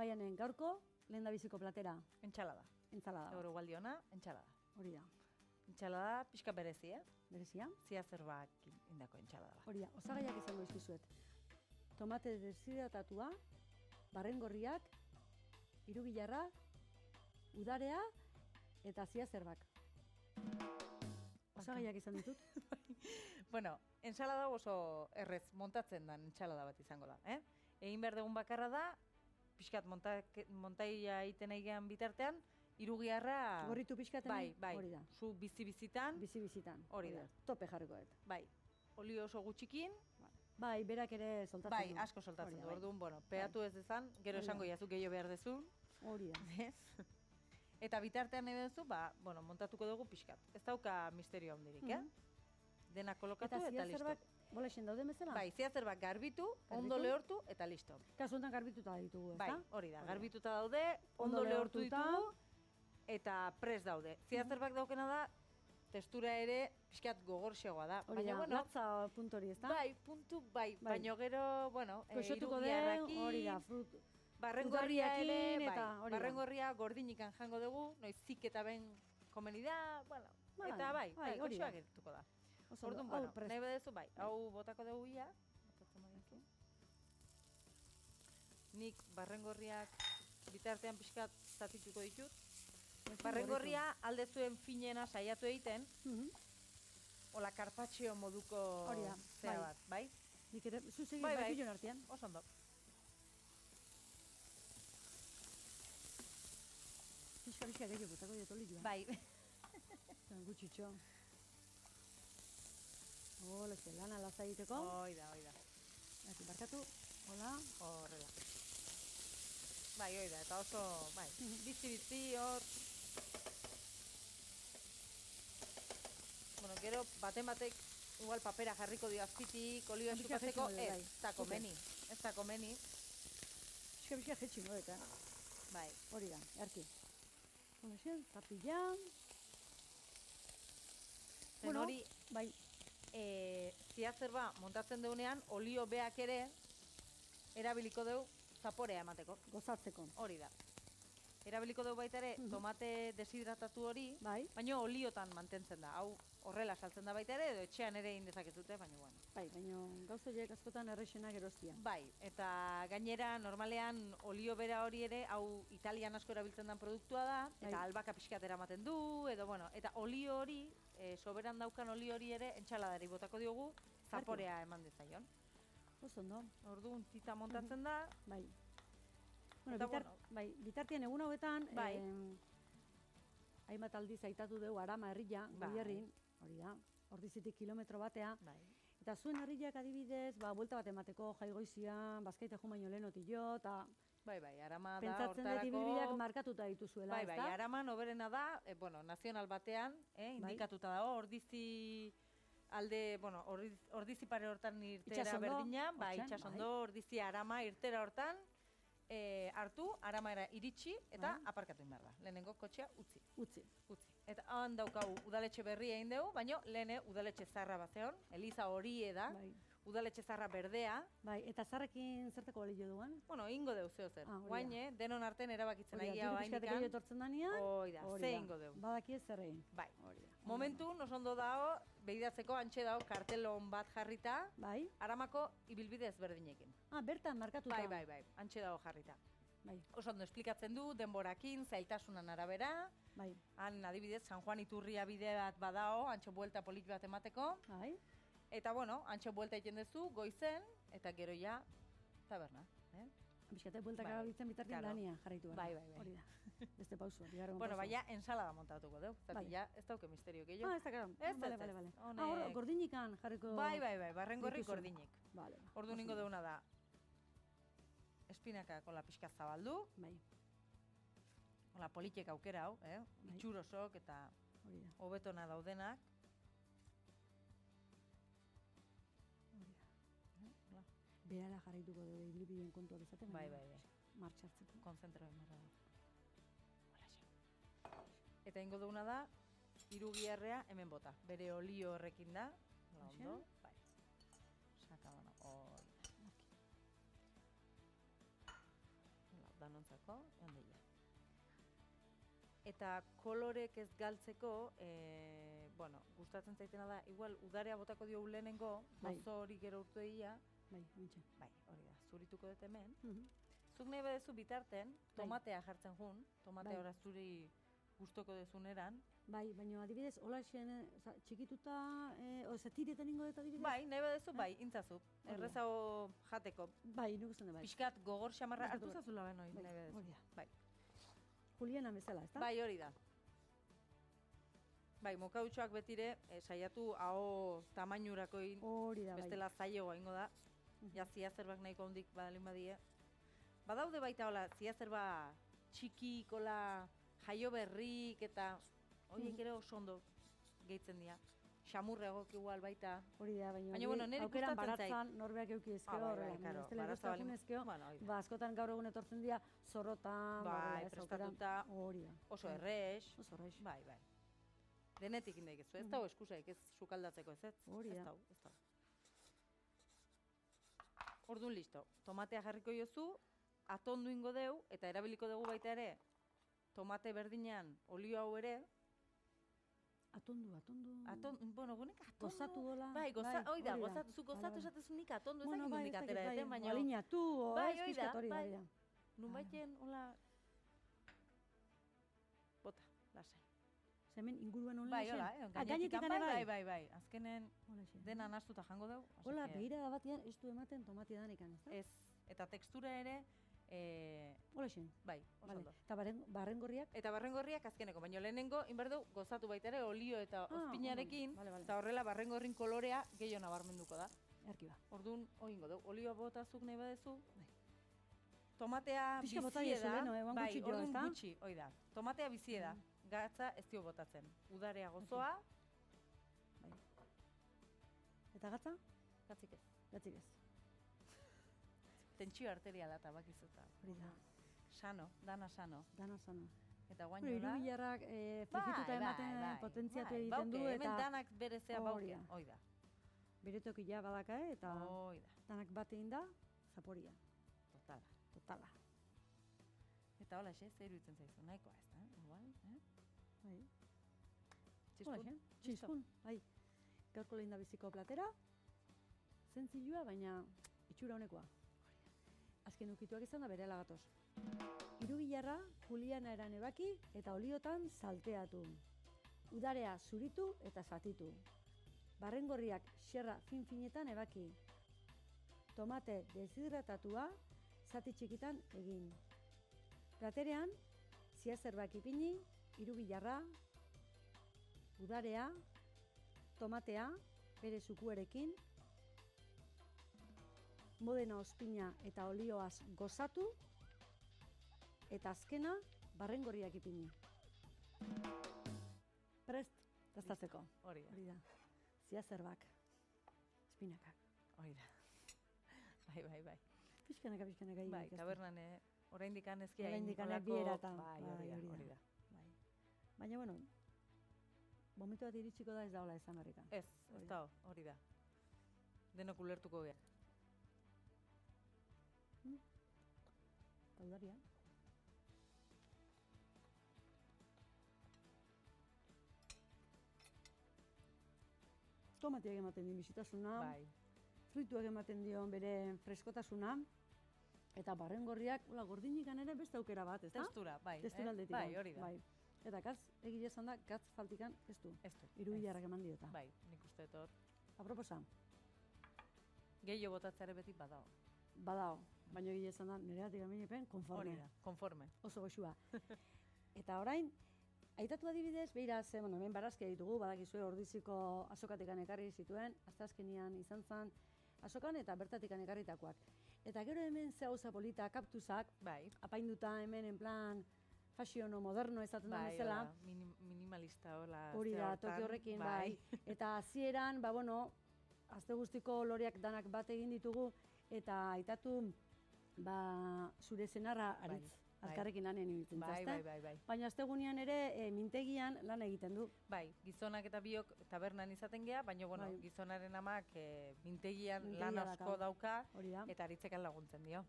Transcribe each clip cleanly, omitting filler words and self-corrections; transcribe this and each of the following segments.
Baianen, gaurko, lehen da biziko platera. Entxalada. Entzalada. Gaur egualdiona, entxalada. Hori da. Entxalada pixka berezi, Berezia? Zia zerbak indako entxalada. Hori da, osagaiak izango izkizuet. Tomate deshidratatua, barrengorriak, hirugilarra, udarea eta zia zerbak. Osagaiak izan ditut. Bueno, entxalada oso errez montatzen den entxalada bat izango da. Egin behar dugun bakarra da, pixkat montaia egiten egean bitartean, hirugiarra... Gorritu pixkaten, bai, hori da. Zu bizi-bizitan. Bizi-bizitan. Hori da. Tope jarriko dut. Bai, olio oso gutxikin. Bai, berak ere soltatzen Bai, du. asko soltatzen du. Bai. Orduan, bueno, peatu ez dezan, gero Hori da. esango jazu gehiago behar dezun. Hori da. Eta bitartean nahi duzu, bueno, montatuko dugu pixkat. Ez dauka misterio handirik, Dena kolokatu eta zia listo. zerbak, bolexen dauden bezala? Bai, zia zerbak garbitu, ondo lehortu eta listo. Kasu honetan garbituta ditugu, ezta? Bai, hori da, garbituta daude, ondo lehortu ditugu eta prest daude. Zia zerbak daukena da, testura ere pixkat gogorxegoa da. Hori da, bueno, latza puntu hori, ezta? bai, puntu, bai. Baina gero, bueno, Koxotuko den, hori da, barrengorria ere, udarriakin bai, eta hori da. barrengorria gordinikan jango dugu, noizik eta ben komeni da, bueno, Bai, eta bai, hori da. goxoak gertuko da. Oso Orduan, ondo, hau bueno, prest. nahi badezu, bai, hau botako dugu ia, botatzen badizu. Nik barrengorriak bitartean pixkat zatituko ditut. Barrengorria alde zuen finena saiatu egiten, hola karpatxio moduko Hori da, zea bai. bat, bai? Nik ere, zuzegi Bai, bai bai. pilon artean. Oso ondo. Pixka gehiago botako diot olioa. Bai. Gutxitxo. Hola, ze lana laza egiteko. Hoi da. Aquí, barkatu, hola. Horrela. Bai, hoi da, eta oso, bai, bizi-bizi hor. Bueno, gero, batek, igual papera jarriko dio azpitik, olio Pixka estukatzeko, jetxingo dut, bai. ez da komeni. Ez da komeni. Pixka jetxingo dut, Bai. hori da, erki. Bueno, xen, zapilla. Zen hori, bai, zia zerba montatzen deunean, olio beak ere, erabiliko deu zaporea emateko. gozatzeko. Hori da. Erabiliko dugu baita ere, tomate deshidratatu hori, Bai. baina oliotan mantentzen da. Hau horrela saltzen da baita ere, edo etxean ere egin dezakezute, baina bueno. Bai, baina gauzoiek askotan errexena geroztia. Bai, eta gainera normalean olio bera hori ere, hau Italian asko erabiltzen den produktua da, eta Bai. albaka pixkat eramaten du, edo bueno, eta olio hori, soberan daukan olio hori ere, entxaladari botako diogu, zaporea eman dezaion. Oso ondo, Orduan tita montatzen da, bai. Bueno, Eta bai, bitartean egun hauetan, Bai. hainbat aldiz aitatu dugu Arama herria, Bai. Goierrin, hori da, ordizitik kilometro batea. bai. Eta zuen herriak adibidez, buelta bat emateko jaigoizian, bazkaita jo baino lehen otillo, eta Bai, Arama da pentsatzen dut ibilbideak markatuta dituzuela, Bai, ezta? Araman oberena da, bueno, nazional batean, indikatuta dago, ordizi alde, bueno, ordizi pare hortan irtera Itsasondo, berdina, bai, hortxan, itxasondo, ordizi Arama irtera hortan, hartu, Aramara iritsi, eta aparkatu behar da. Lehenengo kotxea utzi. Utzi. Eta han daukagu udaletxe berria egin dugu, baina lehene udaletxe zarra bat zeon, Eliza horie da, Bai. udaletxe zarra berdea, Bai, eta zarrekin zertako balio duen? bueno, ingo deu zeo zer. Hori da. Guain, denon artean erabakitzen Hori da, aia diru pixkat gehiago bainikan. etortzen danean, Hoi da, ze ingo deu. Badaki ez zer egin. Bai. Hori da. Momentu, ondo dago, behidatzeko antxe dago kartelon bat jarrita, Bai. Aramako ibilbide ezberdinekin. Bertan markatuta. Bai, antxe dago jarrita. Bai, Oso ondo esplikatzen du, denborakin, zailtasunan arabera, bai. han adibidez, San Juan Iturria bide bat badao, antxe buelta polit bat emateko, Bai. eta bueno, antxe buelta egiten duzu, goizen, eta gero ja, taberna. Bizkate bueltak Bai, gabiltzen bitartean claro. lania jarraitu behar. Bai. Hori da. Beste pausua, bigarren Bueno, pausua. baina ensalada montatuko dugu, zati Bai. ja, ez dauke misterio gehiago. Ez da, karo. Ez, Bale, ez, bale, ez. bale. Honek- Gordinikan jarriko... Bai, barrengorri dituzu. gordinik. Bale. Ordu ningo deuna da, espinaka kola pixka zabaldu, Bai, hola politek aukera hau, Bai. itxurosok eta hori da. hobetona daudenak. Hori da. Hola, Berala jarraituko dugu ibilbideen kontuak izaten. Bai, baina bai. Martxartzeko. konzentroa emarra da. Hola, eta ingo duguna da, hirugiarrea hemen bota. Bere olio horrekin da, hola Hoxe. ondo, bai. Saka, bueno, hori. Hola, denontzako, ondeia. Eta kolorek ez galtzeko, gustatzen zaitena da, igual udarea botako dio lehenengo, gozo hori gero urtu egia. Bai, mintxe. Bai, hori da, zurituko dut hemen. Mhm. Zuk nahi badezu bitarten, tomatea jartzen jun, tomatea ora zuri gustoko dezuneran. Bai, baina adibidez, hola txikituta, tiretan ingo dut adibidez? Bai, nahi badezu, bai, intzazu. Errezago jateko. Bai, nik uste bai. Piskat gogor xamarra hartu zazula ben hori, nahi badezu. Hori da. Bai. Juliana bezala, ezta? Bai, hori da. Bai, mokautxoak betire, saiatu aho tamainurako egin, hori da, bai. bestela zailegoa ingo da. Ja, ziazerbak nahiko hondik badalin badie. Badaude baita hola, ziazerba txikik, hola, jaio berrik eta horiek ere oso ondo gehitzen dira. Xamurregok igual baita. Hori da, baina nire aukeran gustatzen zait. baratzan norbeak euki ezkeo, askotan gaur egun etortzen dira zorrotan, prestatuta, hori da. oso errex. Oso errex. Bai. Denetik indaik ez dago eskusaik, ez sukaldatzeko ez. Hori da. Ez dago. Orduan listo, tomatea jarriko jozu, atondu ingo deu, eta erabiliko dugu baita ere, tomate berdinean olio hau ere. Atondu. Gunek atondu. Gozatu dola. Bai, hoi da, zu gozatu esatezu nik atondu ezak ingo nik atera eten, baina... Aliñatu, hoi da, bai. Nun baiten, hola... Bota, lasai. Hemen inguruan hola bai, hola, gainetik bai. Azkenen dena nastuta jango dugu. Hola, begirada batean ez du ematen tomatia danikan, ez da? Ez, eta tekstura ere... Hola xin. Bai, oso ondo. Eta barrengorriak? Eta barrengorriak azkeneko, baina lehenengo, inberdu, gozatu baita ere olio eta ozpinarekin, eta horrela barrengorrin kolorea gehiago nabarmenduko da. Erki ba. Orduan, oingo dugu, olioa botazuk nahi badezu. Tomatea bizie da, bai, orduan gutxi, hoi da. Tomatea bizie da, gatza ez dio botatzen. Udarea gozoa. Eta gatza? Gatzik ez. Gatzik ez. Tentsio arteriala eta bakizuta. Hori da. Sano, dana sano. Dana sano. Eta guaino da. Irubilarrak frigituta ematen potentziatu egiten du. Hemen danak berezea bauke. Hoi da. Bere tokila badaka, eta danak bat egin da, zaporia. Totala. Eta hola, zer iruditzen zaizu, nahikoa ez da, igual, Bai. Txiskun? Txiskun, bai. Gaurko lehen da biziko platera, zentzilua, baina itxura honekoa. Azken ukituak izan da berela gatoz. Irubilarra Juliana eran ebaki eta oliotan salteatu. Udarea zuritu eta zatitu. Barrengorriak xerra fin-finetan ebaki. Tomate deshidratatua zati txikitan egin. Platerean, ziazerbak ipini, irubilarra, udarea, tomatea, bere zukuerekin, modena ospina eta olioaz gozatu, eta azkena barrengorriak ipini. Prest, daztatzeko. Hori da. Ziazerbak, espinakak. Hori da. Bai. Pixkanaka. Bai, tabernan, oraindik anezkia bierata. Bai, hori da. Baina, bueno, momentu bat iritsiko da ez daola esan horrika. Ez da, hori da. Denok ulertuko geha. Taudaria. Tomateak ematen dien bizitasuna, fruituak ematen dion bere freskotasuna, eta barrengorriak, gordinik ere beste aukera bat, ez da? Testura, bai. Testura aldetik. Bai, hori da. Eta gatz, egile esan da, gatz faltikan ez du. Irubilarrak eman diota. Bai, nik uste dut hor. Aproposa. Gehiago botatzea beti badao. Badao, baina egile esan da, nire batik aminipen, konforme. Hori da, konforme. Oso goxua. Eta orain, aitatu adibidez, behiraz, hemen barazkia ditugu, badakizue ordiziko azokatikan ekarri zituen, asteazkenian izan zen azokan eta bertatikan ekarritakoak. Eta gero hemen ze gauza polita kaptuzak, apainduta hemen en plan fashion o moderno ezaten da bezala. Minimalista hola. Hori da, toki horrekin, bai. Eta hasieran, aste guztiko loreak danak bat egin ditugu, eta aitatu zure zenarra aritz. Azkarrekin lanen ibiltzen zazte. Bai. Baina astegunean ere mintegian lan egiten du. Bai, gizonak eta biok tabernan izaten gea, baina gizonaren amak mintegian lan asko dauka eta aritzekan laguntzen dio.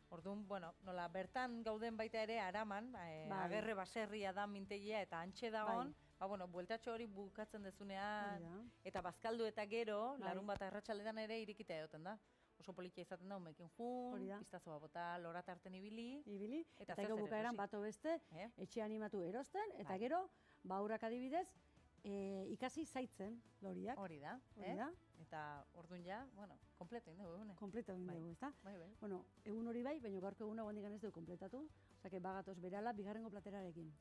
Orduan, bueno, nola, bertan gauden baita ere araman, agerre baserria da mintegia eta antxe dagoen, bueno, bueltatxo hori bukatzen dezunean, eta bazkaldu eta gero, larun bat arratsaldetan ere irikita egoten da. Oso politia izaten da, umekin jun, piztazoa bota, loratarten ibili. Eta gero bukaeran bato beste, etxe animatu erosten, eta gero, baurak adibidez, ikasi zaitzen loriak. Hori da. Eta orduan ja, bueno, kompleto egin dugu, egune. Kompleto egin dugu, ezta? Bai. Bueno, egun hori bai, baina gaurko eguna guandik ez dugu kompletatu. Osea, bagatoz berala, bigarrengo platerarekin.